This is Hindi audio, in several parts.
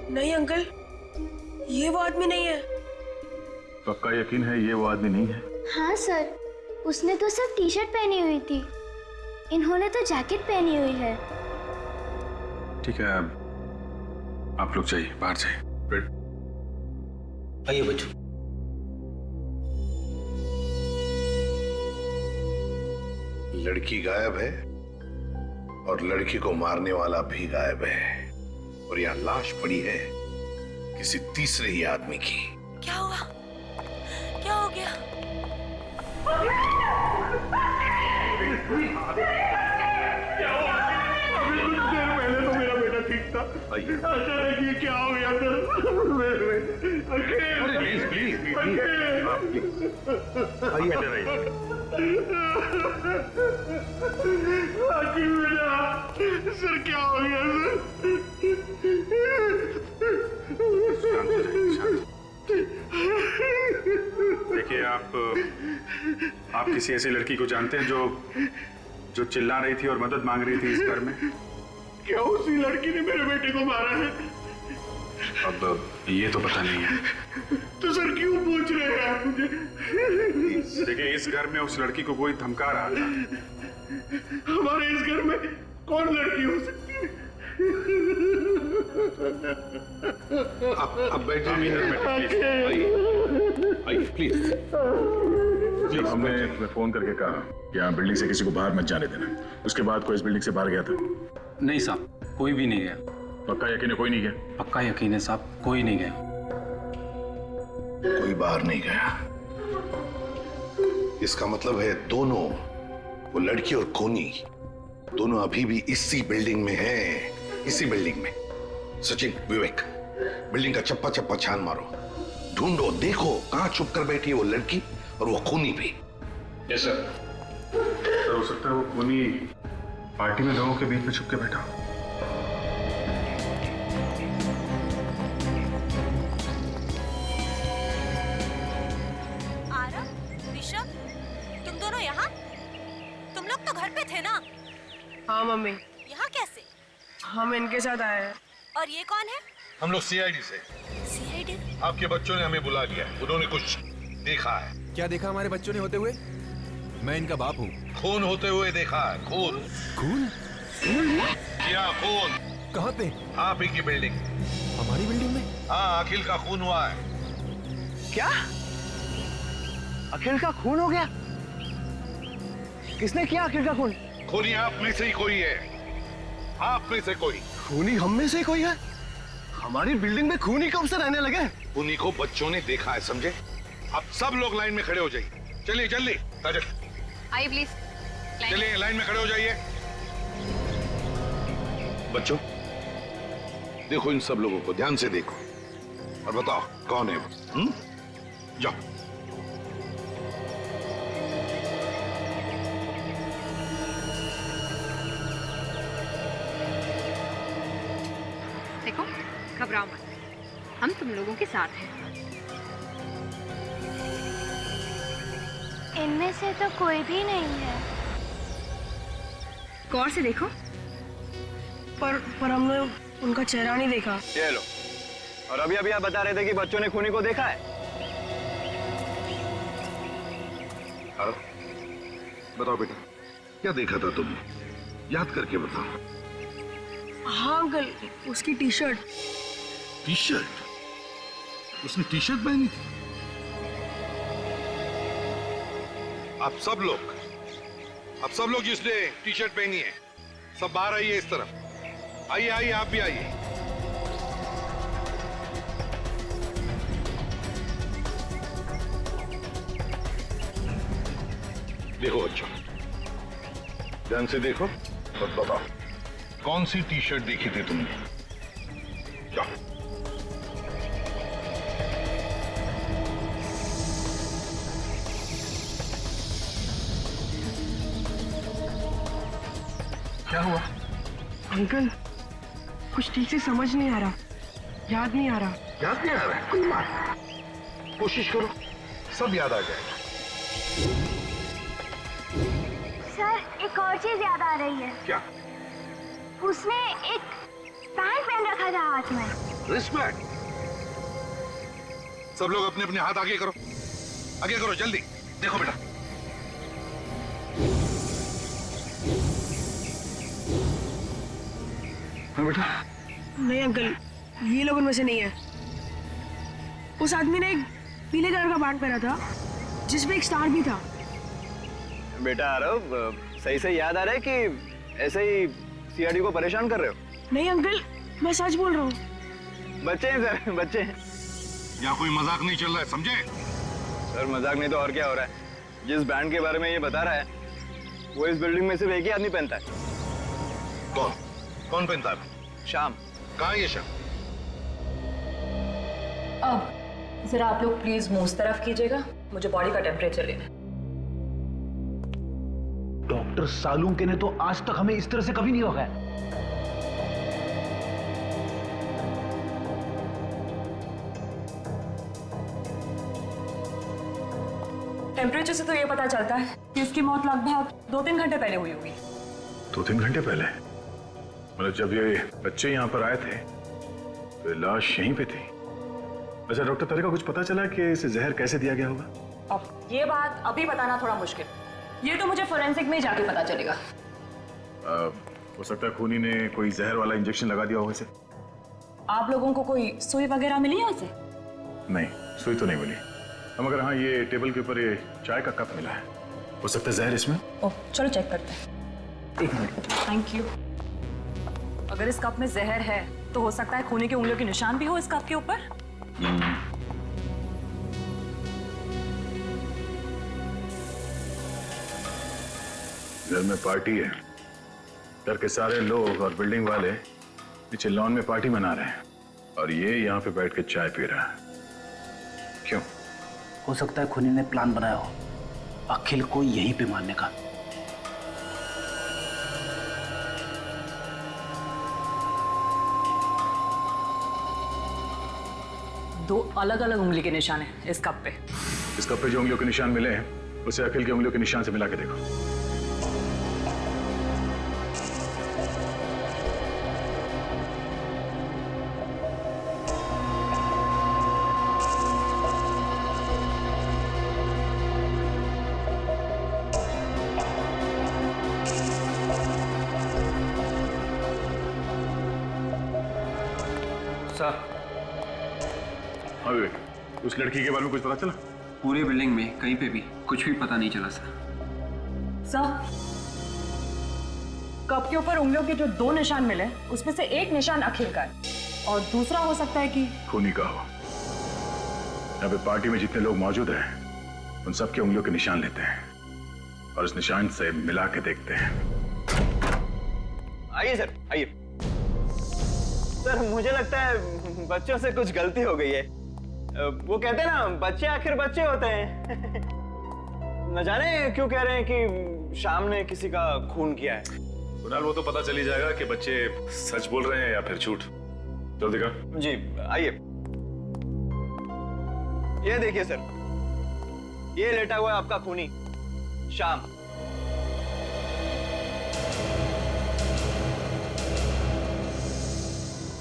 नहीं अंकल, ये वो आदमी नहीं है। पक्का यकीन है ये वो आदमी नहीं है? हाँ सर, उसने तो सिर्फ टी शर्ट पहनी हुई थी, इन्होंने तो जैकेट पहनी हुई है। ठीक है, आप लोग जाइए, बाहर जाइए। आइए बच्चों। लड़की गायब है और लड़की को मारने वाला भी गायब है, और यहाँ लाश पड़ी है किसी तीसरे ही आदमी की। क्या हुआ? क्या हो गया? पहले तो मेरा बेटा ठीक था। अचानक ये क्या हो गया सर? प्लीज सर क्या हो गया सर? देखिए, आप किसी ऐसी लड़की को जानते हैं जो चिल्ला रही थी और मदद मांग रही थी इस घर में? क्या उसी लड़की ने मेरे बेटे को मारा है? अब ये तो पता नहीं है। तो सर क्यों पूछ रहे हैं आप मुझे? देखिए, इस घर में उस लड़की को कोई धमका रहा था। हमारे इस घर में कौन लड़की हो सकती है? अब बैठ जाइए, आइए प्लीज। जब हमने फोन करके कहा कि यहाँ बिल्डिंग से किसी को बाहर मत जाने देना, उसके बाद कोई इस बिल्डिंग से बाहर गया था? नहीं साहब, कोई भी नहीं गया। पक्का यकीन है कोई नहीं गया? पक्का यकीन है साहब, कोई नहीं गया। कोई बाहर नहीं गया। इसका मतलब है दोनों, वो लड़की और कोनी, दोनों अभी भी इसी बिल्डिंग में हैं, इसी बिल्डिंग में। सचिन, विवेक, बिल्डिंग का चप्पा चप्पा छान मारो, ढूंढो, देखो कहां छुप कर बैठी है वो लड़की और वो खूनी भी। Yes sir. सर, हो सकता है वो खूनी पार्टी में लोगों के बीच में छुप के बैठा हो। आरव, ऋषभ, तुम दोनों यहाँ? तुम लोग तो घर पे थे ना? हाँ मम्मी, यहाँ कैसे? हम इनके साथ आए हैं। और ये कौन है? हम लोग सीआईडी से। सीआईडी? आपके बच्चों ने हमें बुला लिया, उन्होंने कुछ देखा है। क्या देखा हमारे बच्चों ने होते हुए? मैं इनका बाप हूँ। खून होते हुए देखा है, खून। खून? क्या खून? कहाँ पे? आप ही की बिल्डिंग। हमारी बिल्डिंग में? हाँ, अखिल का खून हुआ है। क्या? अखिल का खून हो गया? किसने किया अखिल का खून? खूनी आप में से ही कोई है, आप में से कोई। खूनी हम में से कोई है? हमारी बिल्डिंग में खूनी कब से रहने लगे? खूनी को बच्चों ने देखा है, समझे? अब सब लोग लाइन में खड़े हो जाइए। चलिए जल्दी, काजल आइए प्लीज। चलिए लाइन में खड़े हो जाइए। बच्चों देखो, इन सब लोगों को ध्यान से देखो और बताओ कौन है वो। जाओ। देखो, घबराओ मत, हम तुम लोगों के साथ हैं। इनमें से तो कोई भी नहीं है। गौर से देखो। पर हमने उनका चेहरा नहीं देखा। ये लो, और अभी अभी आप बता रहे थे कि बच्चों ने खूनी को देखा है। बताओ बेटा, क्या देखा था तुमने? याद करके बताओ। हाँ अंकल, उसकी टी शर्ट। T shirt? उसने टी शर्ट पहनी थी? आप सब लोग जिसने टी शर्ट पहनी है, सब बाहर आइए इस तरफ। आइए आइए, आप भी आइए। देखो अच्छा, ध्यान से देखो और बताओ कौन सी टी शर्ट देखी थी तुमने? जाओ। क्या हुआ? अंकल, कुछ ठीक से समझ नहीं आ रहा, याद नहीं आ रहा। याद नहीं आ रहा है? कोई बात नहीं, कोशिश करो, सब याद आ जाएगा। सर, एक और चीज याद आ रही है। क्या? उसने एक रिस्पैंड पहन रखा था हाथ में। रिस्पेक्ट। सब लोग अपने अपने हाथ आगे करो, आगे करो जल्दी। देखो बेटा, हाँ बेटा। नहीं अंकल, ये लोग उनमें से नहीं है। उस आदमी ने एक पीले कलर का बैंड पहना था जिसमें एक स्टार भी था। बेटा आरव, सही से याद आ रहा है कि ऐसे ही सीआरडी को परेशान कर रहे हो? नहीं अंकल, मैं सच बोल रहा हूँ। बच्चे हैं सर, बच्चे हैं। यहाँ कोई मजाक नहीं चल रहा है, समझे? सर मजाक नहीं तो और क्या हो रहा है? जिस बैंड के बारे में ये बता रहा है वो इस बिल्डिंग में सिर्फ एक ही आदमी पहनता है। कौन? कौन पहनता है? शाम। कहाँ है ये शाम? अब जरा आप लोग प्लीज मुंह उस तरफ कीजिएगा, मुझे बॉडी का टेम्परेचर लेना है। डॉक्टर सालुंके ने तो आज तक हमें इस तरह से कभी नहीं रोका है। टेम्परेचर से तो ये पता चलता है कि इसकी मौत लगभग 2-3 घंटे पहले हुई होगी। 2-3 घंटे पहले? मतलब जब ये बच्चे यहाँ पर आए थे तो लाश यहीं पे थी। अच्छा डॉक्टर, तेरे को कुछ पता चला कि इसे जहर कैसे दिया गया होगा? अब ये बात अभी बताना थोड़ा मुश्किल, ये तो मुझे फोरेंसिक में ही जाके पता चलेगा। हो सकता है खूनी ने कोई जहर वाला इंजेक्शन लगा दिया होगा इसे। आप लोगों को कोई सुई वगैरह मिली है उसे? नहीं, सुई तो नहीं मिली। हम मगर हाँ, ये टेबल के ऊपर ये चाय का कप मिला है, हो सकता है जहर इसमें। ओह चलो चेक करते हैं। एक मिनट। Thank you. अगर इस कप में जहर है तो हो सकता है खूनी की उंगलियों के निशान भी हो इस कप के ऊपर। घर में पार्टी है, घर के सारे लोग और बिल्डिंग वाले नीचे लॉन में पार्टी मना रहे हैं और ये यहाँ पे बैठ के चाय पी रहा है। क्यों? हो सकता है खूनी ने प्लान बनाया हो अखिल को यहीं पे मारने का। दो अलग अलग उंगली के निशान है इस कप पे। इस कप पे जो उंगलियों के निशान मिले हैं उसे अखिल की उंगलियों के निशान से मिला के देखो। हाँ विवेक, उस लड़की के बारे में कुछ पता चला? पूरे बिल्डिंग में कहीं पे भी कुछ भी पता नहीं चला सर। सर, कप के ऊपर उंगलियों के जो 2 निशान मिले उसमें से एक निशान अखिल का है और दूसरा हो सकता है कि खूनी का हो। यहाँ पे पार्टी में जितने लोग मौजूद हैं उन सबके उंगलियों के निशान लेते हैं और इस निशान से मिला के देखते हैं। आइए सर, आइए। सर मुझे लगता है बच्चों से कुछ गलती हो गई है। वो कहते हैं ना, बच्चे आखिर बच्चे होते हैं। न जाने क्यों कह रहे हैं कि शाम ने किसी का खून किया है। कुणाल, वो तो पता चल ही जाएगा कि बच्चे सच बोल रहे हैं या फिर झूठ। चल दिखा। जी आइए। ये देखिए सर, ये लेटा हुआ है आपका खूनी शाम।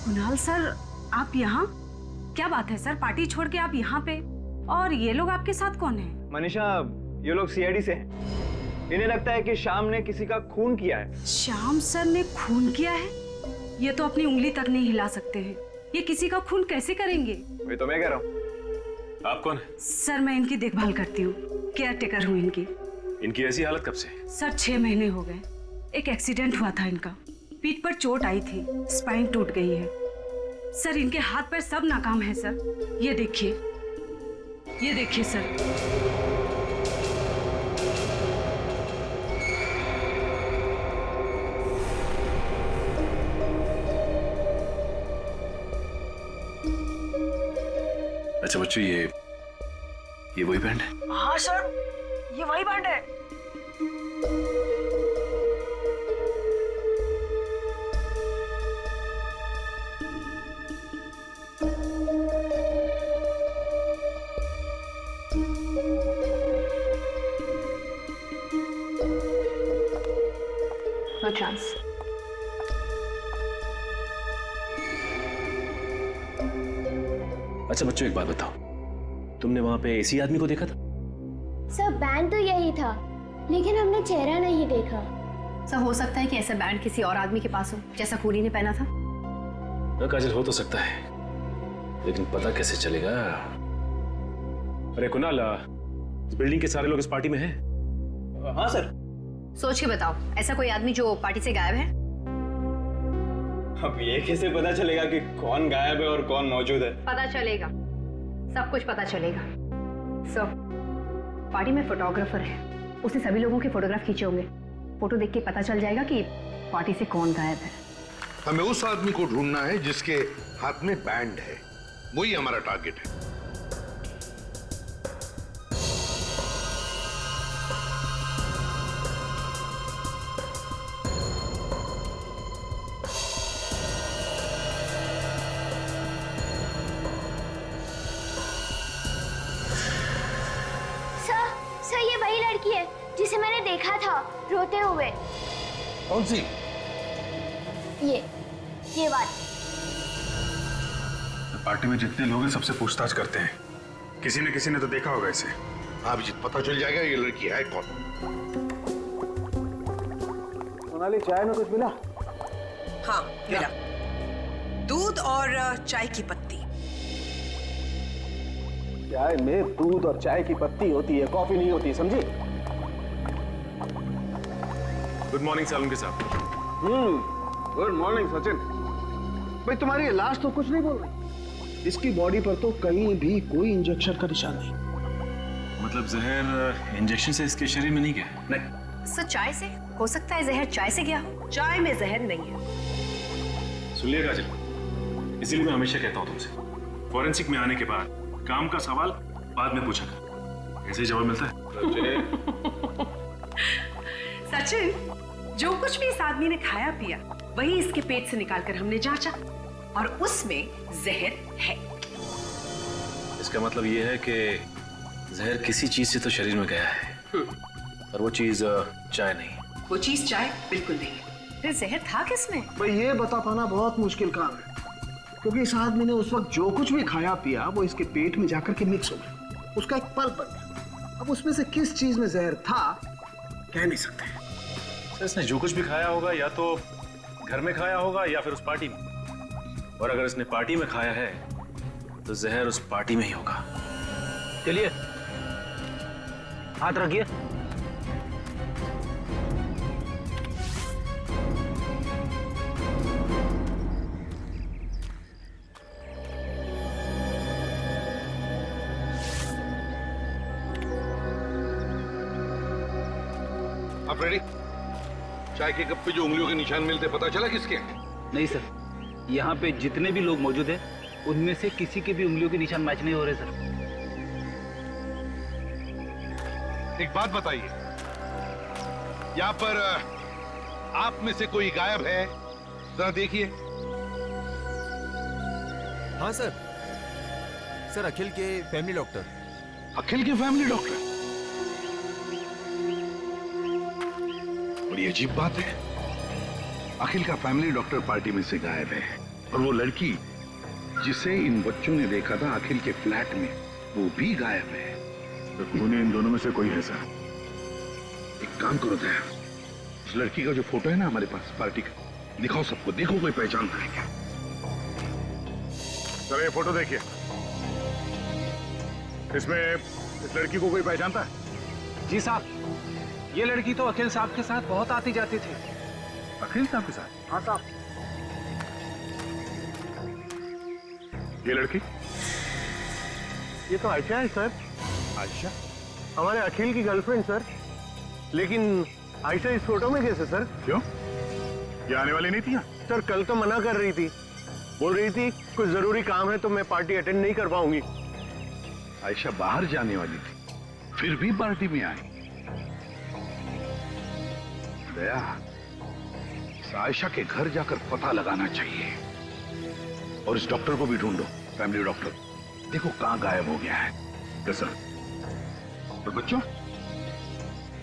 कुणाल सर, आप यहाँ? क्या बात है सर, पार्टी छोड़ के आप यहाँ पे? और ये लोग आपके साथ कौन है? मनीषा, ये लोग सीआईडी से हैं। इन्हें लगता है कि शाम ने किसी का खून किया है। श्याम सर ने खून किया है? ये तो अपनी उंगली तक नहीं हिला सकते हैं, ये किसी का खून कैसे करेंगे? वही तो मैं कह रहा हूँ। आप कौन है? सर मैं इनकी देखभाल करती हूँ, केयर टेकर हूँ इनकी। इनकी ऐसी हालत कब से? सर 6 महीने हो गए। एक एक्सीडेंट हुआ था इनका, पीठ पर चोट आई थी, स्पाइन टूट गई है। सर इनके हाथ पैर सब नाकाम है सर। ये देखिए, ये देखिए सर। अच्छा बच्चों, ये वही बैंड है? हाँ सर, ये वही बैंड है। No chance. अच्छा बच्चों, एक बात बताओ, तुमने वहां पे इसी आदमी को देखा था? सर बैंड तो यही था, लेकिन हमने चेहरा नहीं देखा। सर हो सकता है कि ऐसा बैंड किसी और आदमी के पास हो, जैसा खूनी ने पहना था। काजल, हो तो सकता है, लेकिन पता कैसे चलेगा? अरे कुणाल, इस बिल्डिंग के सारे लोग इस पार्टी में हैं? हाँ सर। सोच के बताओ, ऐसा कोई आदमी जो पार्टी से गायब है? अब ये कैसे पता चलेगा कि कौन गायब है और कौन मौजूद है? पता चलेगा, सब कुछ पता चलेगा। सर, पार्टी में फोटोग्राफर है, उसने सभी लोगों के फोटोग्राफ खींचे होंगे। फोटो देख के पता चल जाएगा कि पार्टी से कौन गायब है। हमें उस आदमी को ढूंढना है जिसके हाथ में बैंड है, वही हमारा टारगेट है। सर ये वही लड़की है जिसे मैंने देखा था रोते हुए। कौन सी? ये बात। पार्टी में जितने लोग हैं सबसे पूछताछ करते हैं, किसी न किसी ने तो देखा होगा इसे। हाँ अभिजीत, पता चल जाएगा ये लड़की है कौन। सोनाली, चाय में कुछ मिला? हाँ मिला, दूध और चाय की पत्ती। चाय में दूध और चाय की पत्ती होती है, कॉफी नहीं होती, समझी? गुड मॉर्निंग सालुंके साहब। Good morning Sachin. भाई तुम्हारी लाश तो कुछ नहीं बोल रही। इसकी बॉडी पर तो कहीं भी कोई इंजेक्शन का निशान नहीं। मतलब जहर इंजेक्शन से इसके शरीर में नहीं गया? नहीं। सर चाय से हो सकता है जहर चाय से गया हो। चाय में जहर नहीं है। सुनिए काजल, इसीलिए मैं हमेशा कहता हूँ तुमसे, फॉरेंसिक में आने के बाद काम का सवाल बाद में पूछा कर, ऐसे ही जवाब मिलता है। सचिन, जो कुछ भी इस आदमी ने खाया पिया वही इसके पेट से निकालकर हमने जांचा और उसमें जहर है। इसका मतलब ये है कि जहर किसी चीज से तो शरीर में गया है, और वो चीज चाय नहीं। वो चीज चाय बिल्कुल नहीं है। फिर जहर था किसमें? भाई ये बता पाना बहुत मुश्किल काम है, क्योंकि इस आदमी ने उस वक्त जो कुछ भी खाया पिया वो इसके पेट में जाकर के मिक्स हो गया, उसका एक पल्प बन गया। अब उसमें से किस चीज में जहर था कह नहीं सकते। सर इसने जो कुछ भी खाया होगा या तो घर में खाया होगा या फिर उस पार्टी में, और अगर इसने पार्टी में खाया है तो जहर उस पार्टी में ही होगा। चलिए हाथ रखिए। आप रेडी? चाय के कप पे जो उंगलियों के निशान मिलते पता चला किसके हैं? नहीं सर, यहाँ पे जितने भी लोग मौजूद हैं उनमें से किसी के भी उंगलियों के निशान मैच नहीं हो रहे सर। एक बात बताइए, यहाँ पर आप में से कोई गायब है? जरा देखिए। हाँ सर, सर अखिल के फैमिली डॉक्टर। अखिल के फैमिली डॉक्टर? बड़ी अजीब बात है, अखिल का फैमिली डॉक्टर पार्टी में से गायब है, और वो लड़की जिसे इन बच्चों ने देखा था अखिल के फ्लैट में, वो भी गायब है। तो खूनी इन दोनों में से कोई है सर। एक काम करो दया, उस लड़की का जो फोटो है ना हमारे पास पार्टी का, दिखाओ सबको, देखो कोई पहचानता है क्या। सर ये फोटो देखिए, इसमें इस लड़की को कोई पहचानता है? जी साहब, ये लड़की तो अखिल साहब के साथ बहुत आती जाती थी। अखिल साहब के साथ? हाँ साहब। ये लड़की? ये तो आयशा है सर। आयशा? हमारे अखिल की गर्लफ्रेंड सर। लेकिन आयशा इस फोटो में कैसे सर? क्यों, ये आने वाली नहीं थी यहाँ? सर कल तो मना कर रही थी, बोल रही थी कुछ जरूरी काम है तो मैं पार्टी अटेंड नहीं कर पाऊंगी। आयशा बाहर जाने वाली थी, फिर भी पार्टी में आई। दया, इस आयशा के घर जाकर पता लगाना चाहिए, और इस डॉक्टर को भी ढूंढो, फैमिली डॉक्टर। देखो कहां गायब हो गया है। कैसा? और बच्चों,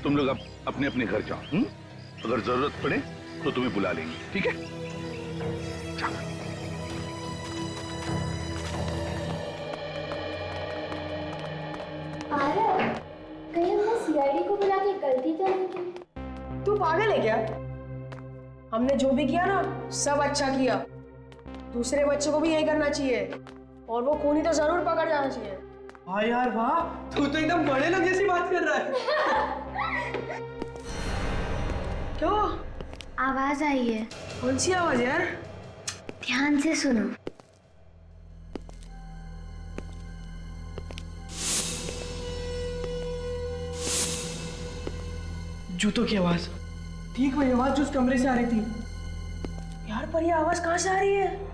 तुम लोग अब अपने अपने घर जाओ। अगर जरूरत पड़े तो तुम्हें बुला लेंगे, ठीक है? चलो। यार। हमने जो भी किया ना सब अच्छा किया। दूसरे बच्चों को भी यही करना चाहिए और वो खूनी तो जरूर पकड़ जाना चाहिए। हाँ यार वाह, तू तो एकदम बड़े लोग जैसी बात कर रहा है। क्यों? आवाज आई है। कौन सी आवाज यार? ध्यान से सुनो। जूतों की आवाज। ठीक वही आवाज जो उस कमरे से आ रही थी। यार पर ये आवाज कहाँ से आ रही है?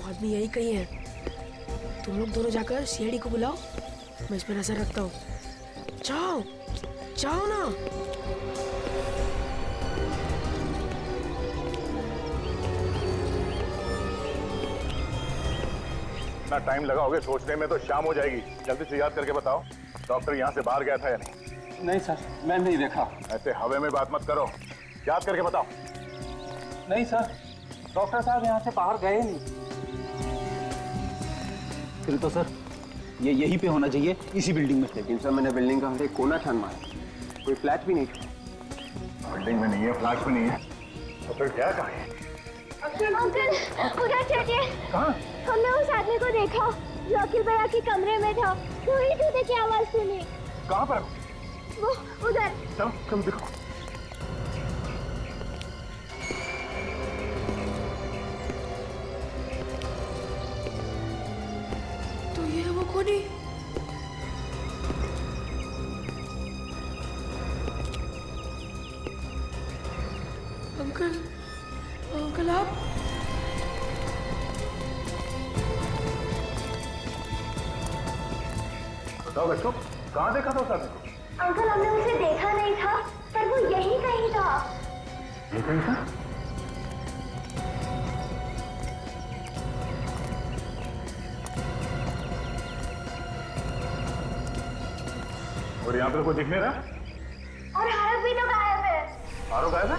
आदमी यही कहीं है। तुम लोग दोनों जाकर सीआईडी को बुलाओ, मैं इस पर नजर रखता हूँ। जाओ जाओ ना। इतना टाइम लगाओगे सोचने में तो शाम हो जाएगी। जल्दी से याद करके बताओ, डॉक्टर यहाँ से बाहर गया था या नहीं? नहीं सर, मैं नहीं देखा। ऐसे हवे में बात मत करो, याद करके बताओ। नहीं सर, डॉक्टर साहब यहाँ से बाहर गए नहीं। फिर तो सर ये यहीं पे होना चाहिए, इसी बिल्डिंग में। लेकिन सर मैंने बिल्डिंग का हर एक कोना छान मारा, कोई फ्लैट भी नहीं था। बिल्डिंग में नहीं है, फ्लैट में नहीं है, तो फिर क्या कहा है? अंकल उधर चलिए। कहाँ? हमने उस आदमी को देखा जो अखिल भैया के कमरे में था। वही जूते की आवाज सुनी। कहाँ पर? वो उधर। चलो तुम देखो। तो ये वो खूनी। अंकल अंकल आप? बताओ बच्चों, कहाँ देखा था उस आदमी को? अंकल हमने उसे देखा नहीं था, पर वो यही कहीं था। ये कहीं था? और यहाँ पर कोई दिख नहीं रहा? और आरव भी तो गायब है। आरव गायब है?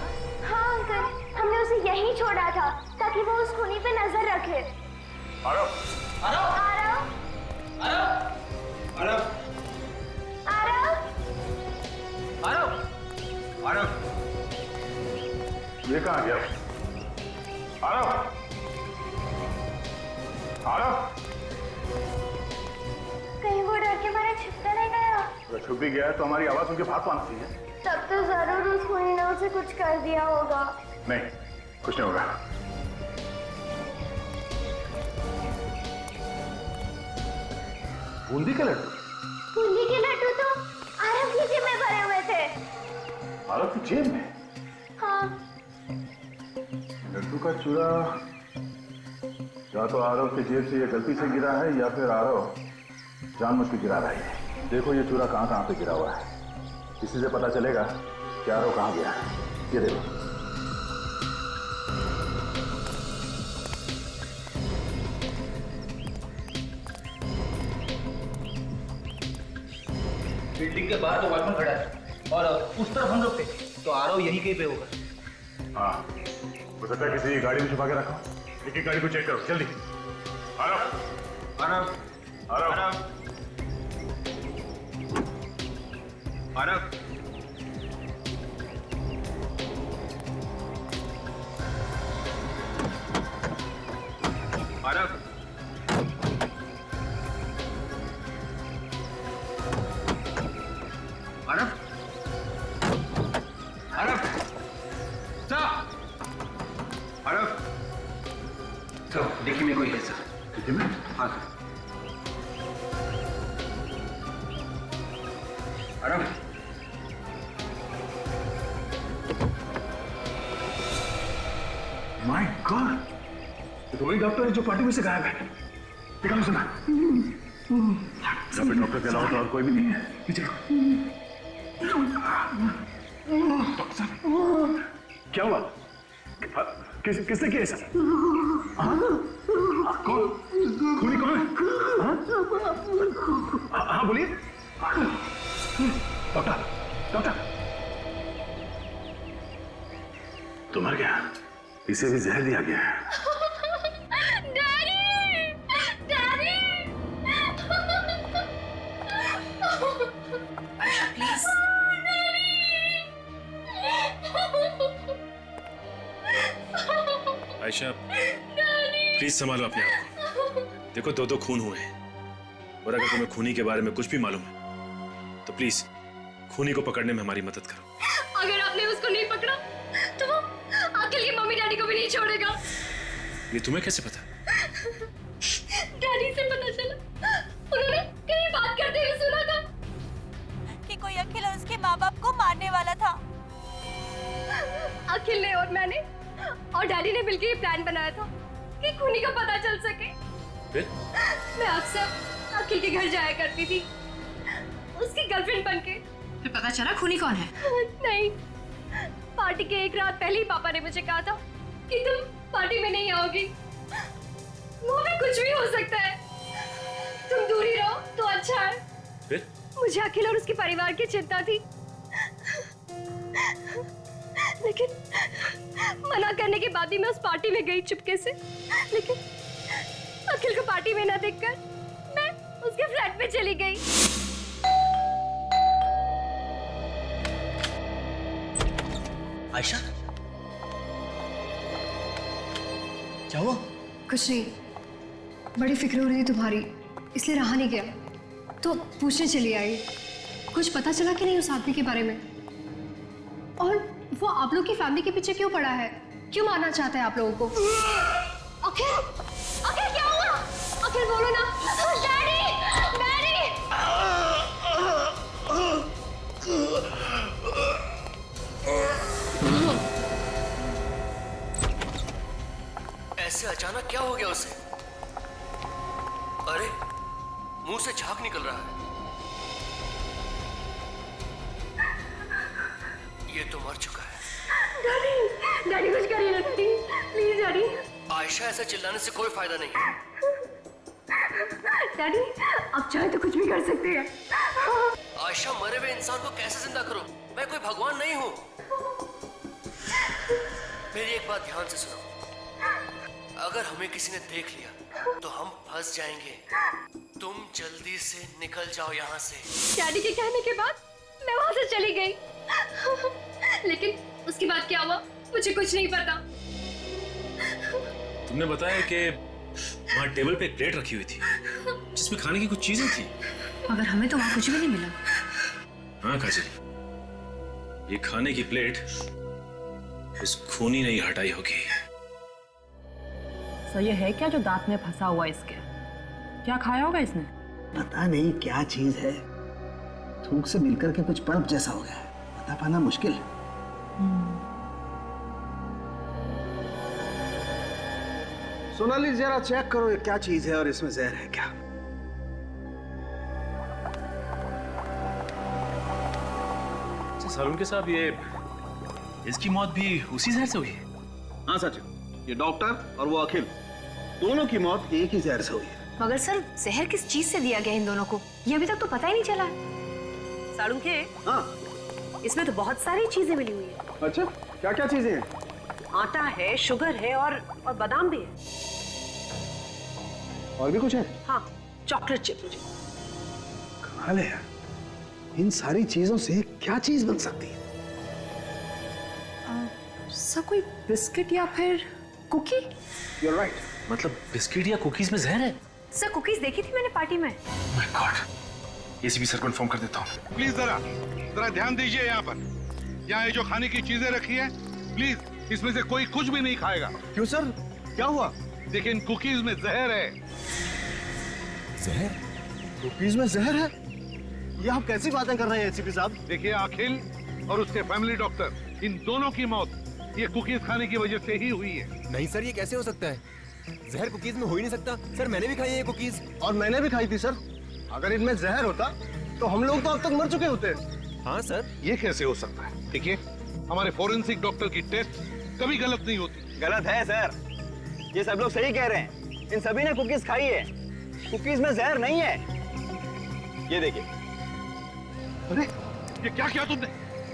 हाँ अंकल, हमने उसे यहीं छोड़ा था ताकि वो उस खूनी पे नजर रखे। आरव! आरव! आरव! आरव! आरव! आरव! आरव! ये कहाँ गया? आरव! आरव! कहीं वो डर के मारे छिपता नहीं गया? अगर छुप भी गया है तो हमारी आवाज उनके पास आना चाहिए। तब तो जरूर उस खूनी ने उसे कुछ कर दिया होगा। नहीं, कुछ नहीं होगा। बूंदी के लड्डू? बूंदी के लड्डू तो आरव की जेब में भरे हुए थे। आरव की जेब में? हाँ। लड्डू का चूरा या तो आरव की जेब से ये गलती से गिरा है या फिर आरव जानबूझ के गिरा रहा है। देखो ये चूरा कहाँ कहाँ पे गिरा हुआ है, किसी से पता चलेगा कि आरव कहाँ गया है। ये देखो। बिल्डिंग के बाहर तो वॉचमैन खड़ा है और उस तरफ हम लोग थे, तो आरव यहीं कहीं पे होगा। हाँ, हो सकता है किसी गाड़ी में छुपा के रखा। एक एक गाड़ी को चेक करो जल्दी। आरव! आरव! आरव! आरव! आरव! आरव! आरव, आरव, सर देखिए में कोई है सर। देखिए मैं हाँ सर। आरव, माय गॉड, तो वही डॉक्टर है जो पार्टी में से गायब है। निकालो सुना। डॉक्टर के अलावा तो और कोई भी नहीं है। डॉक्टर साहब, क्या हुआ? किसने किया सर? कौन? खूनी कौन है? हाँ बोलिए। डॉक्टर, डॉक्टर, तो मर गया, इसे भी जहर दिया गया है। आयशा, प्लीज संभालो अपने आप को। देखो दो खून हुए हैं, और अगर तुम्हें खूनी के बारे में कुछ भी मालूम है तो प्लीज खूनी को पकड़ने में हमारी मदद करो। अगर आपने उसको नहीं पकड़ा तो वो अखिल की मम्मी डैडी को भी नहीं छोड़ेगा। ये तुम्हें कैसे पता? डैडी से पता चला, उन्होंने कहीं बात करते हुए सुना था कि कोई अखिल और उसके माँ बाप को मारने वाला था। अखिल ने और मैंने और डैडी ने मिलकर ये प्लान बनाया था कि खूनी को पता चल सके। फिर? मैं अक्सर अखिल के घर जाया करती थी, उसकी गर्लफ्रेंड बनके। फिर पता चला खूनी कौन है? नहीं, पार्टी के एक रात पहले ही पापा ने मुझे कहा था कि तुम पार्टी में नहीं आओगी। वो भी कुछ भी हो सकता है, तुम दूर ही रहो तो अच्छा है। फिर? मुझे अखिल और उसके परिवार की चिंता थी, लेकिन मना करने के बाद भी मैं उस पार्टी में गई चुपके से। लेकिन अखिल को पार्टी में ना देखकर मैं उसके फ्लैट में चली गई। आयशा, क्या हुआ? कुछ नहीं, बड़ी फिक्र हो रही थी तुम्हारी, इसलिए रहा नहीं गया, तो पूछने चली आई। कुछ पता चला कि नहीं उस आदमी के बारे में? और वो आप लोग की फैमिली के पीछे क्यों पड़ा है? क्यों मारना चाहता है आप लोगों को? अखिल, अखिल क्या हुआ? अखिल बोलो ना। Daddy, daddy. ऐसे अचानक क्या हो गया उसे? अरे मुंह से झाग निकल रहा है। ये तो मर चुका है। डैडी, डैडी कुछ करिए ना डैडी, प्लीज डैडी। आयशा, ऐसा चिल्लाने से कोई फायदा नहीं है। डैडी, आप चाहे तो कुछ भी कर सकते हैं। आयशा, मरे हुए इंसान को कैसे जिंदा करूं? मैं कोई भगवान नहीं हूं। मेरी एक बात ध्यान से सुनो, अगर हमें किसी ने देख लिया तो हम फंस जाएंगे। तुम जल्दी से निकल जाओ यहाँ से। डैडी के कहने के बाद मैं वहां से चली गई, लेकिन उसके बाद क्या हुआ मुझे कुछ नहीं पता। तुमने बताया कि वहाँ टेबल पे एक प्लेट रखी हुई थी जिसमें खाने की कुछ चीजें थी, मगर हमें तो वहाँ कुछ भी नहीं मिला। हाँ काजल, ये खाने की प्लेट उस खूनी ने ही हटाई होगी। सर ये है क्या जो दांत में फंसा हुआ इसके? क्या खाया होगा इसने? पता नहीं क्या चीज है, थूक से मिलकर के कुछ पल्प जैसा हो गया है, बता पाना मुश्किल। सोनाली जरा चेक करो ये क्या चीज है और इसमें जहर है क्या। सालून के साहब, ये इसकी मौत भी उसी जहर से हुई है? हाँ सचिन, ये डॉक्टर और वो अखिल, दोनों की मौत एक ही जहर से हुई है। मगर सर जहर किस चीज से दिया गया इन दोनों को, ये अभी तक तो पता ही नहीं चला। सालून के हाँ, इसमें तो बहुत सारी चीजें मिली हुई है। अच्छा क्या क्या चीजें हैं? आटा है, शुगर है और बादाम भी है। और भी कुछ है? हाँ, चॉकलेट चिप। कमाल है यार, इन सारी चीजों से क्या चीज बन सकती है? सर कोई बिस्किट या फिर कुकी? You're right. मतलब बिस्किट या कुकीज में जहर है? सर कुकीज देखी थी मैंने पार्टी में। My God, एसीपी सर को इन्फॉर्म कर देता हूँ। प्लीज जरा ध्यान दीजिए यहाँ पर। यहाँ ये जो खाने की चीजें रखी है, प्लीज इसमें से कोई कुछ भी नहीं खाएगा। क्यों सर, क्या हुआ? देखिए इन कुकीज में जहर है। जहर? कुकीज में जहर है? ये आप कैसी बातें कर रहे हैं एसीपी साहब? देखिए अखिल और उसके फैमिली डॉक्टर, इन दोनों की मौत ये कुकीज खाने की वजह से ही हुई है। नहीं सर, ये कैसे हो सकता है? जहर कुकीज में हो ही नहीं सकता। सर मैंने भी खाई है ये कुकीज। और मैंने भी खाई थी सर। अगर इनमें जहर होता तो हम लोग तो अब तक मर चुके होते। हाँ सर। ये कैसे हो सकता है? देखिए हमारे फोरेंसिक डॉक्टर की टेस्ट कभी गलत नहीं होती। गलत है सर, ये सब लोग सही कह रहे हैं। इन सभी ने कुकीज खाई है, कुकीज में जहर नहीं है। ये देखिए। अरे ये क्या किया तुमने?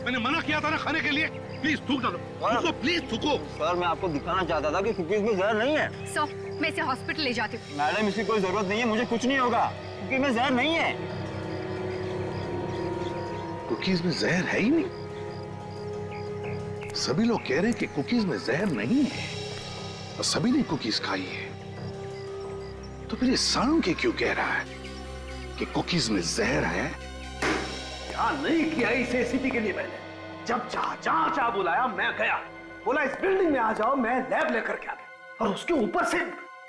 मैंने मना किया था ना खाने के लिए। प्लीज थूक डालो, थूको प्लीज थूको। सर मैं आपको दिखाना चाहता था कि कुकीज में जहर नहीं है। सो मैं इसे हॉस्पिटल ले जाती हूँ। मैडम इसकी कोई जरूरत नहीं है, मुझे कुछ नहीं होगा। कुकीज में जहर नहीं है। कुकीज में जहर है ही नहीं। सभी लोग कह रहे हैं कि कुकीज में जहर नहीं है और सभी ने कुकीज खाई है। तो फिर ये सालुंखे क्यों कह रहा है कि कुकीज में जहर है? क्या नहीं किया इस एसीपी के लिए मैंने। जब चाह जहां चाह बुलाया मैं गया, बोला इस बिल्डिंग में आ जाओ, मैं लैब लेकर के आ गया। और उसके ऊपर से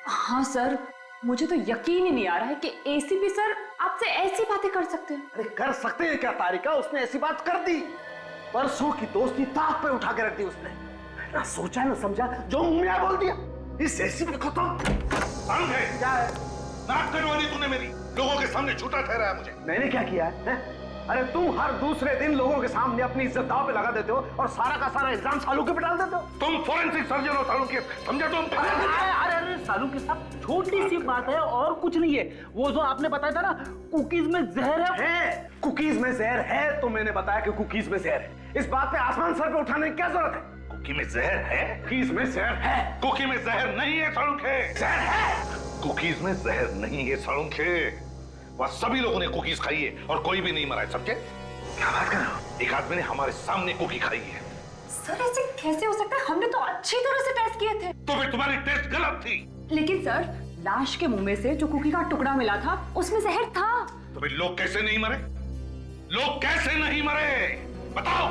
हाँ सर, मुझे तो यकीन ही नहीं आ रहा है कि एसीपी सर आपसे ऐसी बातें कर सकते हैं। अरे कर सकते हैं क्या तारिका, उसने ऐसी बात कर दी। परसों की दोस्ती ताक पे उठा के रख दी उसने। ना सोचा ना समझा, जो मुंह में आया बोल दिया। इस एसीपी को तो क्या है? नाक कटवानी तूने मेरी, लोगों के सामने झूठा ठहराया मुझे। मैंने क्या किया है? अरे तुम हर दूसरे दिन लोगों के सामने अपनी इज्जत दांव पे लगा देते हो और सारा का सारा इल्जाम सालुंखे पे डाल देते हो। तुम फोरेंसिक सर्जन हो सालुंखे, समझा तुम? अरे सालुंखे साहब, छोटी सी बात है और कुछ नहीं है। वो जो आपने बताया था ना कुकीज में जहर है, कुकीज में जहर है तो मैंने बताया कि कुकीज में जहर है। इस बात पे आसमान सर पे उठाने की क्या जरूरत है? कुकी में जहर है? कुकीज में जहर है। कुकी में जहर नहीं है सालुंखे। जहर है। कुकीज में जहर नहीं है सालुंखे। वह सभी लोगों ने कुकीज खाई है और कोई भी नहीं मरा है, समझे? क्या बात कर रहे हो? एक आदमी ने हमारे सामने कुकी खाई है। सर ऐसे कैसे हो सकता है? हमने तो अच्छी तरह से टेस्ट किए थे। तो फिर तुम्हारी टेस्ट गलत थी। लेकिन सर लाश के मुंह में से जो कुकी का टुकड़ा मिला था उसमें जहर था। तो फिर लोग कैसे नहीं मरे? लोग कैसे नहीं मरे बताओ?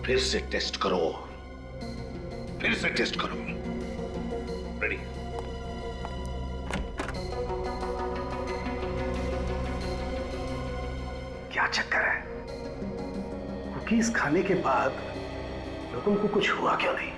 फिर से टेस्ट करो, फिर से टेस्ट करो। रेडी? क्या चक्कर है? कुकीज खाने के बाद लोगों को कुछ हुआ क्यों नहीं?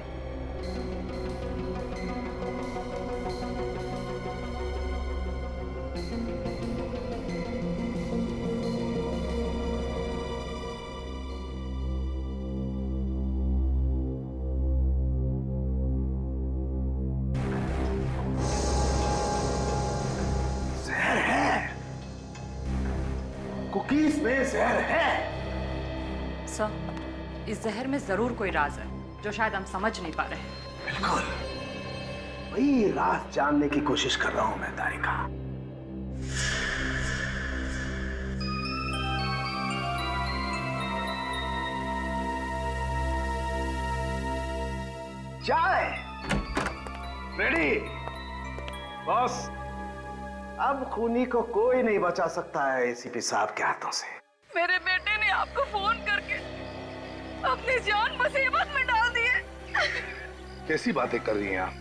जहर है, कुकीज में जहर है। सर इस जहर में जरूर कोई राज है जो शायद हम समझ नहीं पा रहे। बिल्कुल वही राज जानने की कोशिश कर रहा हूं मैं तारिका। चाय रेडी? बॉस अब खूनी को कोई नहीं बचा सकता है एसीपी साहब के हाथों से। मेरे बेटे ने आपको फोन करके अपनी जान मुसीबत में डाल दी है। कैसी बातें कर रही हैं आप?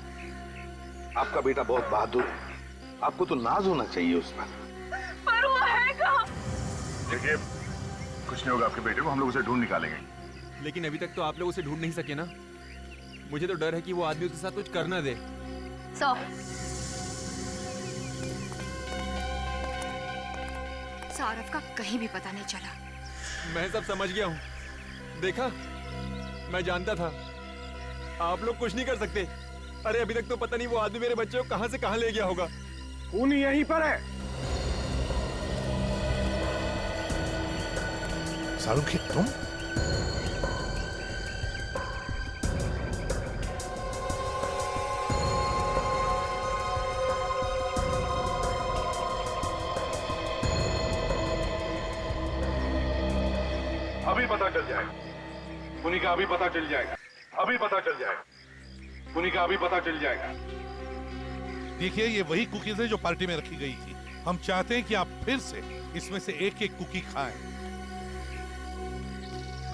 आपका बेटा बहुत बहादुर है, आपको तो नाज होना चाहिए उस पर वो है कहाँ? देखिए कुछ नहीं होगा आपके बेटे को, हम लोग उसे ढूंढ निकालेंगे। लेकिन अभी तक तो आप लोग उसे ढूंढ नहीं सके ना। मुझे तो डर है कि वो आदमी उसके साथ कुछ कर ना दे। सौरभ का कहीं भी पता नहीं चला। मैं सब समझ गया हूँ। देखा, मैं जानता था आप लोग कुछ नहीं कर सकते। अरे अभी तक तो पता नहीं वो आदमी मेरे बच्चे को कहां से कहां ले गया होगा। खूनी यहीं पर है। सालुंखे तुम? अभी पता चल जाएगा, खूनी का अभी पता चल जाएगा, अभी पता चल जाएगा, खूनी का अभी पता चल जाएगा। देखिए ये वही कुकीज है जो पार्टी में रखी गई थी। हम चाहते हैं कि आप फिर से इसमें से एक एक कुकी खाएं।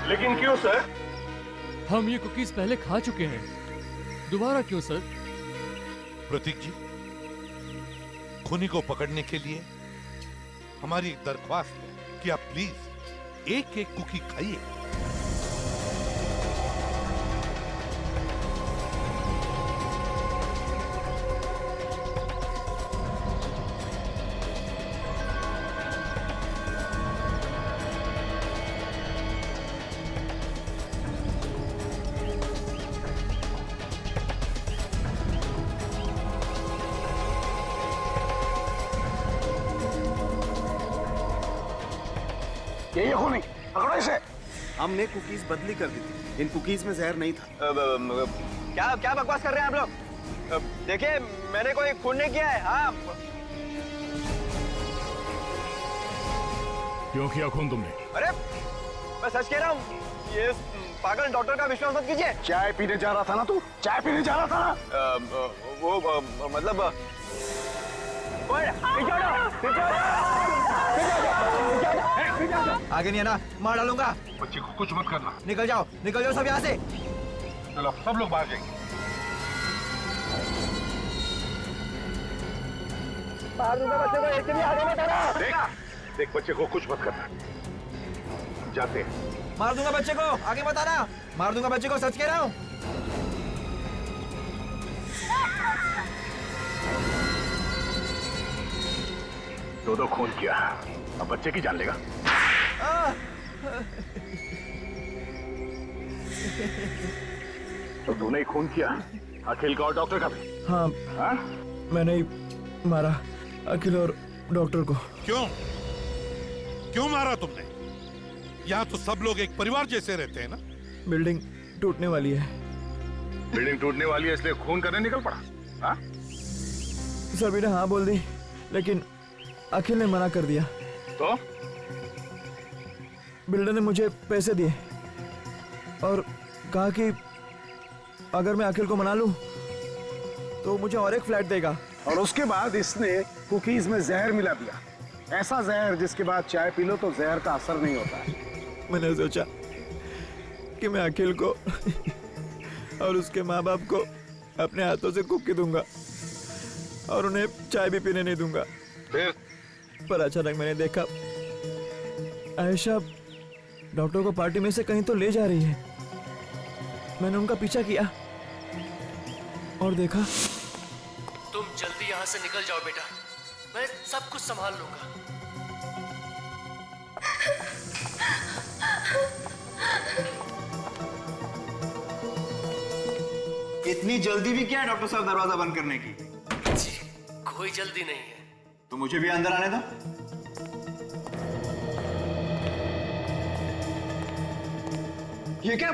लेकिन क्यों सर? हम ये कुकीज पहले खा चुके हैं, दोबारा क्यों सर? प्रतीक जी, खूनी को पकड़ने के लिए हमारी एक दरख्वास्त है कि आप प्लीज एक एक कुकी खाइए। ये खूनी, पकड़ो इसे। हमने कुकीज बदली कर दी थी, इन कुकीज में जहर नहीं था। क्या क्या बकवास कर रहे हैं आप लोग? देखिए, मैंने कोई खून नहीं किया है। हाँ, क्यों किया खून तुमने? अरे मैं सच कह रहा हूँ, ये पागल डॉक्टर का विश्वास मत कीजिए। चाय पीने जा रहा था ना तू? चाय पीने जा रहा था ना? वो मतलब आगे नहीं है ना, मार डालूंगा। बच्चे को कुछ मत करना। निकल जाओ सब यहाँ से। चलो सब लोग बाहर जाएंगे। मार दूंगा बच्चे को, एक भी आगे मत आना। देख बच्चे को कुछ मत करना। जाते हैं। मार दूंगा बच्चे को, आगे मत आना। मार दूंगा बच्चे को, सच कह रहा हूँ। दो खून किया, अब बच्चे की जान लेगा। तो तूने ही खून किया, अखिल का और डॉक्टर का भी? हाँ, हाँ? मैंने ही मारा अखिल और डॉक्टर को। क्यों मारा तुमने? यहाँ तो सब लोग एक परिवार जैसे रहते हैं ना। बिल्डिंग टूटने वाली है। बिल्डिंग टूटने वाली है इसलिए खून करने निकल पड़ा? हाँ? सभी ने हाँ बोल दी, लेकिन अखिल ने मना कर दिया। तो बिल्डर ने मुझे पैसे दिए और कहा कि अगर मैं अखिल को मना लूं तो मुझे और एक फ्लैट देगा। और उसके बाद इसने कुकीज में जहर मिला दिया, ऐसा जहर जिसके बाद चाय पी लो तो जहर का असर नहीं होता है। मैंने सोचा कि मैं अखिल को और उसके माँ बाप को अपने हाथों से कुकी दूंगा और उन्हें चाय भी पीने नहीं दूंगा। पर अचानक मैंने देखा आयशा डॉक्टर को पार्टी में से कहीं तो ले जा रही है। मैंने उनका पीछा किया और देखा। तुम जल्दी यहाँ से निकल जाओ बेटा, मैं सब कुछ संभाल लूंगा। इतनी जल्दी भी क्या है डॉक्टर साहब दरवाजा बंद करने की? जी, कोई जल्दी नहीं है। तो मुझे भी अंदर आने दो। ये क्या?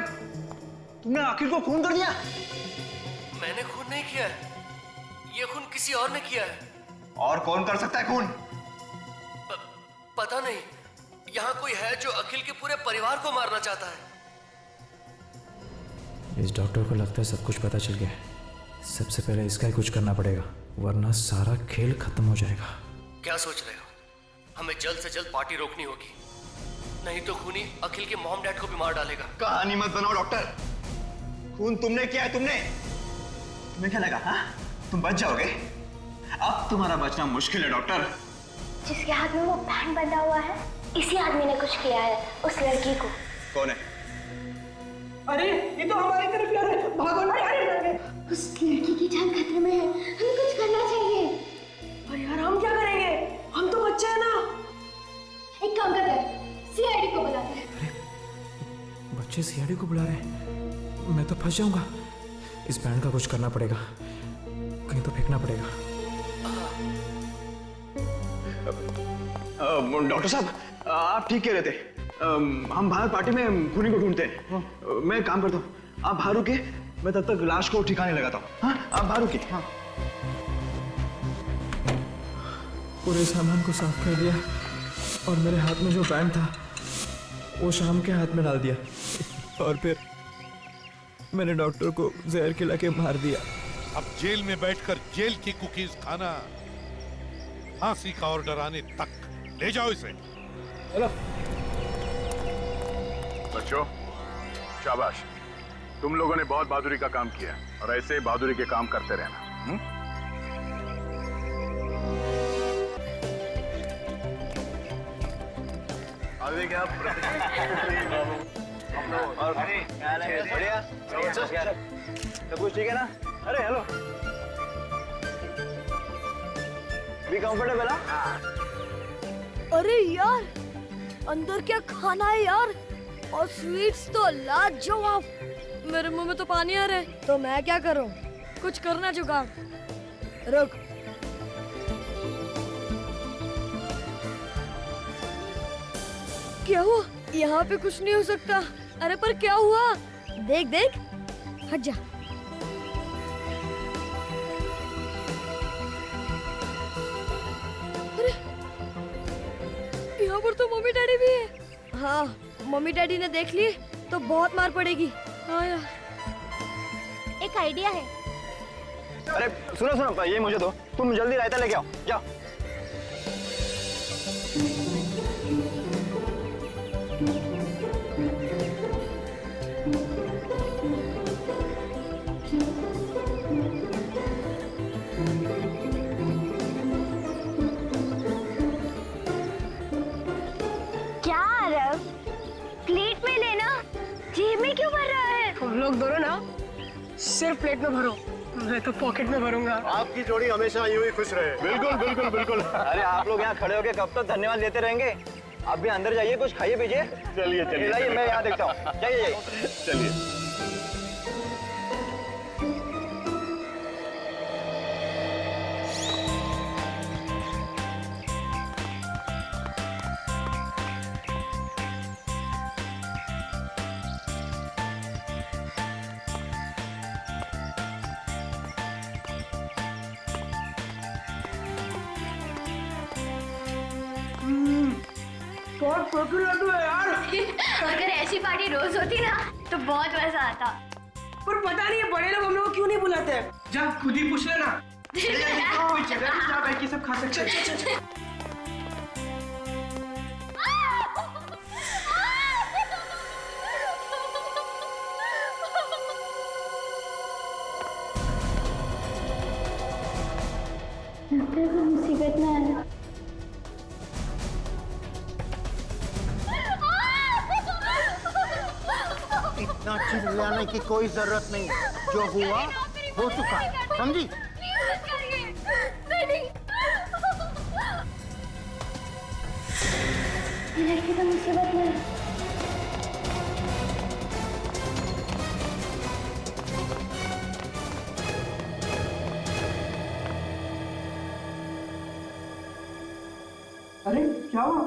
तुमने अखिल को खून कर दिया? मैंने खून नहीं किया है, ये खून किसी और ने किया है। और कौन कर सकता है खून? पता नहीं, यहाँ कोई है जो अखिल के पूरे परिवार को मारना चाहता है। इस डॉक्टर को लगता है सब कुछ पता चल गया है। सबसे पहले इसका ही कुछ करना पड़ेगा, वरना सारा खेल खत्म हो जाएगा। क्या सोच रहे हो? हमें जल्द से जल्द पार्टी रोकनी होगी, नहीं तो खूनी अखिल के मॉम डैड को भी मार डालेगा। कहानी मत बनाओ डॉक्टर, खून तुमने किया है। तुम्हें क्या लगा? हाँ, तुम बच जाओगे? अब तुम्हारा बचना मुश्किल है डॉक्टर। जिसके हाथ में वो बैंड बंधा हुआ है, इसी आदमी ने कुछ किया है उस लड़की को। कौन है? अरे ये तो हमारी तरफ आ रहा है, भागो ना। अरे उस लड़की की जान खतरे में है, हमें कुछ करना चाहिए। अरे यार हम क्या करेंगे, हम तो बच्चे हैं ना। एक काम करते हैं, सीआईडी को बुलाते हैं। बच्चे सीआईडी को बुला रहे हैं, मैं तो फंस जाऊंगा। इस बैंड का कुछ करना पड़ेगा, कहीं तो फेंकना पड़ेगा। डॉक्टर साहब, आप ठीक कह रहे थे। हम बाहर पार्टी में खूनी को ढूंढते हैं। मैं एक काम करता हूँ, आप बाहर रुके, मैं तब तक लाश को ठिकाने लगाता हूँ। हाँ, आप बाहर रुके। हाँ। पूरे सामान को साफ कर दिया और मेरे हाथ में जो बैंड था वो शाम के हाथ में डाल दिया और फिर मैंने डॉक्टर को जहर खिला के मार दिया। अब जेल में बैठकर जेल की कुकीज खाना, फांसी का ऑर्डर आने तक। ले जाओ इसे। बच्चों, शाबाश, तुम लोगों ने बहुत बहादुरी का काम किया और ऐसे ही बहादुरी के काम करते रहना। आगे क्या और बढ़िया सब कुछ ठीक है ना? अरे हेलो, भी कंफर्टेबल? अरे यार, अंदर क्या खाना है यार, और स्वीट्स तो लाजवाब। मेरे मुंह में तो पानी आ रहा है, तो मैं क्या करूं? कुछ करना जुगाड़। रुक, क्या हुआ? यहाँ पे कुछ नहीं हो सकता। अरे पर क्या हुआ? देख देख, हट जा। अरे यहाँ पर तो मम्मी डैडी भी है। हाँ, मम्मी डैडी ने देख लिए तो बहुत मार पड़ेगी। हाँ यार, एक आइडिया है। अरे सुनो सुनो, ये मुझे दो, तुम जल्दी रायता लेके आओ, जाओ। क्या आरव, प्लेट में लेना, जेब में क्यों भर रहा है? तुम लोग दोनों ना सिर्फ प्लेट में भरो, मैं तो पॉकेट में भरूंगा। आपकी जोड़ी हमेशा यूं ही खुश रहे। बिल्कुल बिल्कुल बिल्कुल। अरे आप लोग यहाँ खड़े होके कब तक धन्यवाद देते रहेंगे? आप भी अंदर जाइए, कुछ खाइए पीजिए। चलिए चलिए, मैं यहाँ देखता हूँ। जाइए चलिए। बहुत प्रोटीन लड्डू है यार। अगर ऐसी पार्टी रोज होती ना तो बहुत मजा आता। पर पता नहीं बड़े लोग हम लोग को क्यों नहीं बुलाते? जा खुद ही पूछ लेना। कोई जगह नहीं जहाँ बैठ के सब खा सकते हैं। लगता है वो मुसीबत में आना। इतना चिल्लाने की कोई जरूरत नहीं, जो हुआ हो चुका, समझी? ये लड़की तो मुसीबत में है। अरे क्या हुआ?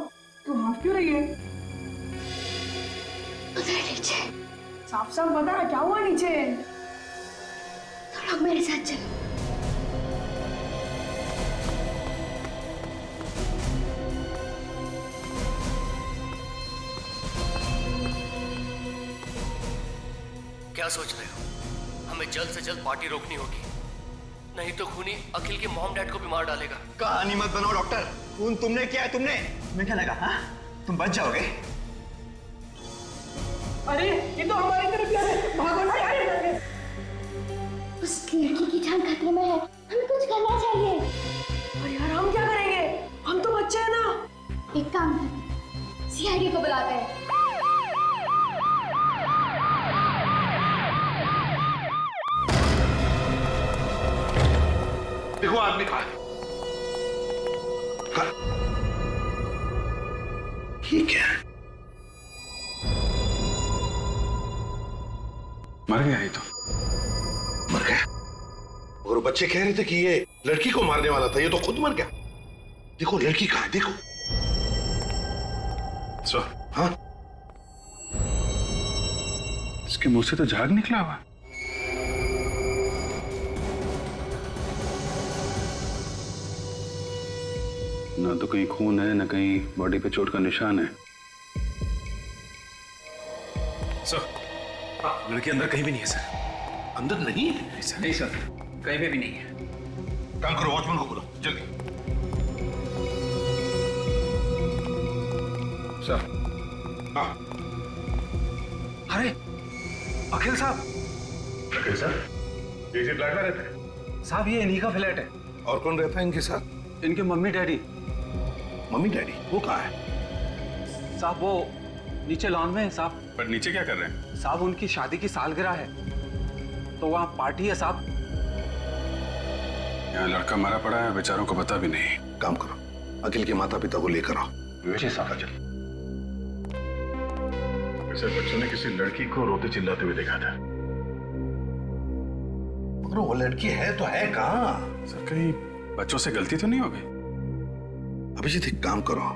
तू हंस क्यों रही है? उधर नीचे। साफ साफ बता, क्या हुआ नीचे? तुम लोग मेरे साथ चलो। क्या सोच रहे हो? हमें जल्द से जल्द पार्टी रोकनी होगी, नहीं तो खूनी अखिल के मॉम डैड को भी मार डालेगा। कहानी मत बनाओ डॉक्टर। खून तुमने किया है, तुमने। तुम्हें क्या लगा? हाँ, तुम बच जाओगे? अरे ये तो हमारी तरफ जा रहे हैं, भागो ना यार। उस लड़की की जान खतरे में है, हमें कुछ करना चाहिए। और यार हम क्या करेंगे? हम तो बच्चे हैं ना। एक काम करते, सीआईडी को बुलाते हैं। देखो आदमी कहाँ है? हाँ। ये क्या है? मर गया ये तो। मर गया? और बच्चे कह रहे थे कि ये लड़की को मारने वाला था, ये तो खुद मर गया। देखो लड़की कहाँ है, देखो। सर, हाँ? इसके मुंह से तो झाग निकला हुआ। ना तो कहीं खून है, ना कहीं बॉडी पे चोट का निशान है। सर, लड़की अंदर कहीं भी नहीं है सर। अंदर नहीं है? नहीं सर, कहीं पे भी नहीं है। काम करो, वॉचमैन को बुलाओ जल्दी। सर। हाँ। अरे अखिल साहब। अखिल साहब इसी फ्लैट में रहते हैं? साहब ये इन्हीं का फ्लैट है। और कौन रहता है इनके साथ? इनके मम्मी डैडी। मम्मी डैडी वो कहाँ है? साहब वो नीचे लॉन में है साहब। पर नीचे क्या कर रहे हैं? साहब उनकी शादी की सालगिरह है तो वहाँ पार्टी है साहब। यहाँ लड़का मरा पड़ा है, बेचारों को पता भी नहीं। काम करो, अखिल के माता पिता को लेकर आओ। जी साहब। वैसे बच्चों ने किसी लड़की को रोते चिल्लाते हुए देखा था। मगर वो लड़की है तो है कहाँ? सर कहीं बच्चों से गलती तो नहीं हो गई? अभिजीत एक काम करो,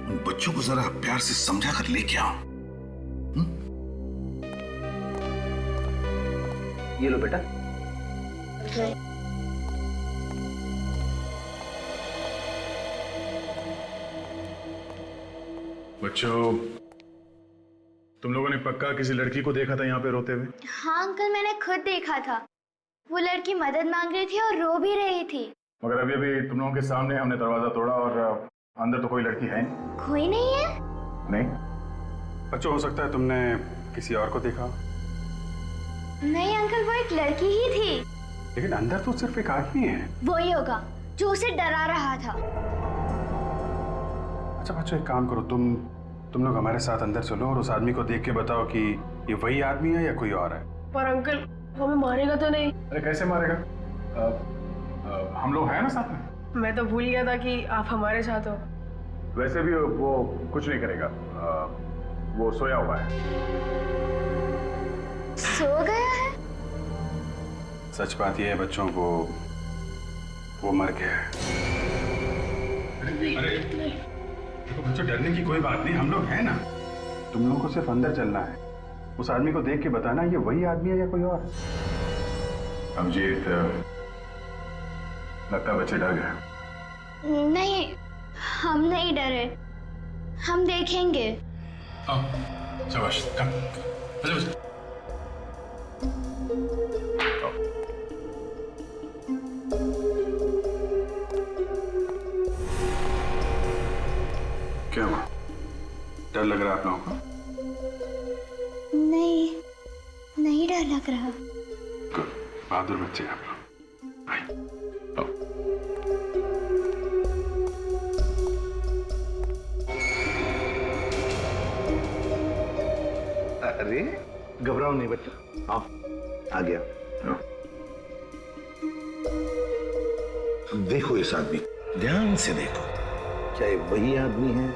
उन बच्चों को जरा प्यार से समझा कर लेके आओ। ये लो बेटा। बच्चों, तुम लोगों ने पक्का किसी लड़की को देखा था यहाँ पे रोते हुए? हाँ अंकल, मैंने खुद देखा था। वो लड़की मदद मांग रही थी और रो भी रही थी। मगर अभी अभी तुम लोगों के सामने हमने दरवाजा तोड़ा और अंदर तो कोई लड़की है नहीं। कोई नहीं है? नहीं। बच्चों हो सकता है तुमने किसी और को देखा। नहीं अंकल, वो एक लड़की ही थी। लेकिन अंदर तो सिर्फ एक आदमी है। वही होगा जो उसे डरा रहा था। अच्छा बच्चों एक काम करो, तुम लोग हमारे साथ अंदर चलो और उस आदमी को देख के बताओ कि ये वही आदमी है या कोई और है। पर अंकल हमें मारेगा तो नहीं? अरे कैसे मारेगा? हम लोग हैं ना साथ में। मैं तो भूल गया था कि आप हमारे साथ हो। वैसे भी वो कुछ नहीं करेगा, वो सोया हुआ है। सो गया है? सच बात यह है बच्चों, वो मर गया है। अरे देखो बच्चों, डरने की कोई बात नहीं, हम लोग हैं ना। तुम लोगों को सिर्फ अंदर चलना है, उस आदमी को देख के बताना ये वही आदमी है या कोई और। अभिजीत, लगता है बच्चे डर गए। नहीं, हम नहीं डरे, हम देखेंगे। शाबाश, क्या हुआ? डर लग रहा है आप लोगों को? नहीं, नहीं डर लग रहा। गुड, बहादुर बच्चे आप लोग। आइए। अरे घबराओ नहीं बच्चा, आओ, आ गया। देखो इस आदमी, ध्यान से देखो, क्या ये वही आदमी है